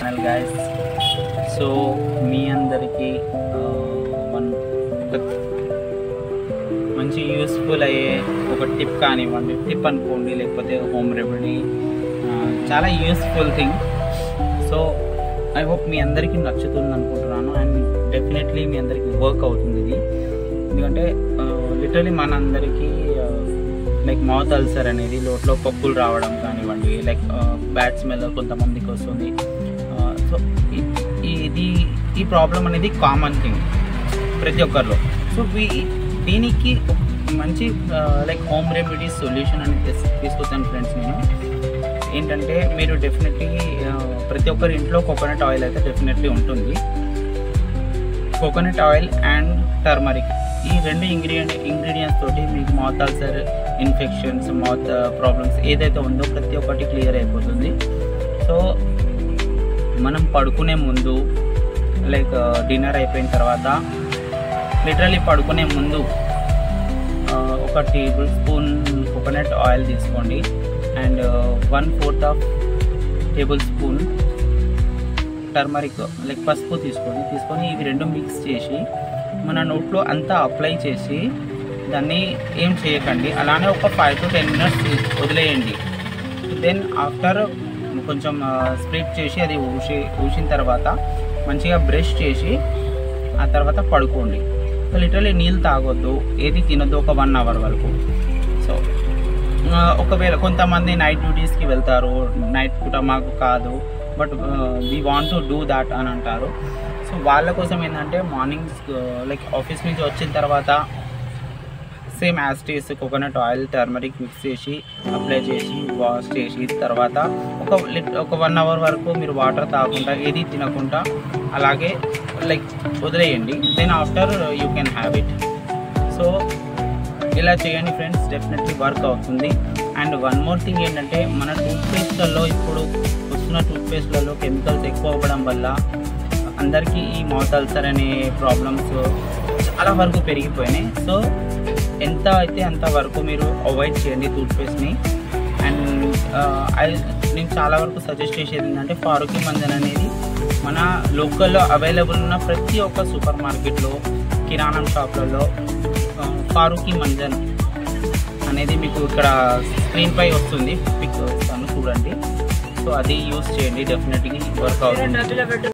Channel guys. So మీ అందరికీ ఒక మంచి యూస్ఫుల్ అయ్యే ఒక టిప్ కానివ్వండి, టిప్ అనుకోండి, లేకపోతే హోమ్ రెమెడీ, చాలా useful thing. So I hope మీ అందరికీ నచ్చుతుంది అనుకుంటున్నాను అండ్ డెఫినెట్లీ మీ అందరికీ వర్క్ అవుతుంది ఇది. ఎందుకంటే లిటరలీ మనందరికీ లైక్ మౌత్ అల్సర్ అనేది, లోట్లో పప్పులు రావడం కానివ్వండి, లైక్ బ్యాడ్ స్మెల్ కొంతమందికి వస్తుంది. సో ఈ ప్రాబ్లం అనేది కామన్ థింగ్ ప్రతి ఒక్కరిలో. సో దీనికి మంచి లైక్ హోమ్ రెమెడీ సొల్యూషన్ అనేది తీసుకొచ్చాను ఫ్రెండ్స్. నేను ఏంటంటే మీరు డెఫినెట్లీ ప్రతి ఒక్కరి ఇంట్లో కోకోనట్ ఆయిల్ అయితే డెఫినెట్లీ ఉంటుంది. కోకోనట్ ఆయిల్ అండ్ టర్మరిక్, ఈ రెండు ఇంగ్రీడియంట్స్ తోటి మీకు mouth ulcer, infections, mouth problems ఏదైతే ఉందో ప్రతి ఒక్కటి క్లియర్ అయిపోతుంది. సో మనం పడుకునే ముందు, లైక్ డిన్నర్ అయిపోయిన తర్వాత, లిటరలీ పడుకునే ముందు 1 టేబుల్ స్పూన్ కోకోనట్ ఆయిల్ తీసుకోండి and 1/4 table spoon turmeric like పసుపు తీసుకొని ఇవి రెండు మిక్స్ చేసి మన నోట్లో అంతా అప్లై చేసి దాన్ని ఏం చేయకండి, అలానే ఒక 5 to 10 minutes వదిలేయండి. దెన్ ఆఫ్టర్ కొంచెం స్ప్లిట్ చేసి అది ఊసిన తర్వాత మంచిగా బ్రష్ చేసి ఆ తర్వాత పడుకోండి. సో లిటరలీ నీళ్ళు తాగొద్దు, ఏది తినొద్దు ఒక 1 hour వరకు. సో ఒకవేళ కొంతమంది నైట్ డ్యూటీస్కి వెళ్తారు, నైట్ పూట మాకు కాదు but we want to do that అని అంటారు. సో వాళ్ళ కోసం ఏంటంటే మార్నింగ్ లైక్ ఆఫీస్ నుంచి వచ్చిన తర్వాత సేమ్ యాజ్ టీస్ కోకోనట్ ఆయిల్, టర్మరిక్ మిక్స్ చేసి అప్లై చేసి వాష్ చేసి తర్వాత ఒక 1 hour వరకు మీరు వాటర్ తాగకుండా ఏది తినకుండా అలాగే లైక్ వదిలేయండి. Then after you can have it. So ఇలా చేయండి ఫ్రెండ్స్, డెఫినెట్లీ వర్క్ అవుతుంది. అండ్ వన్ మోర్ థింగ్ ఏంటంటే మన టూత్పేస్ట్లలో, ఇప్పుడు వస్తున్న టూత్పేస్ట్లలో కెమికల్స్ ఎక్కువ అవ్వడం వల్ల అందరికీ ఈ మౌత్ అల్సర్ అనే ప్రాబ్లమ్స్ చాలా వరకు పెరిగిపోయినాయి. సో ఎంత అయితే అంతవరకు మీరు అవాయిడ్ చేయండి టూత్పేస్ట్ని. అండ్ నేను చాలా వరకు సజెస్ట్ చేసేది ఏంటంటే ఫారూఖీ మంజన్ అనేది మన లోకల్లో అవైలబుల్ ఉన్న ప్రతి ఒక్క సూపర్ మార్కెట్లో, కిరాణం షాప్లలో ఫారూఖీ మంజన్ అనేది మీకు ఇక్కడ స్క్రీన్ పై వస్తుంది, పిక్ వస్తాను చూడండి. సో అది యూస్ చేయండి, డెఫినెట్లీ వర్క్ అవుతుంది.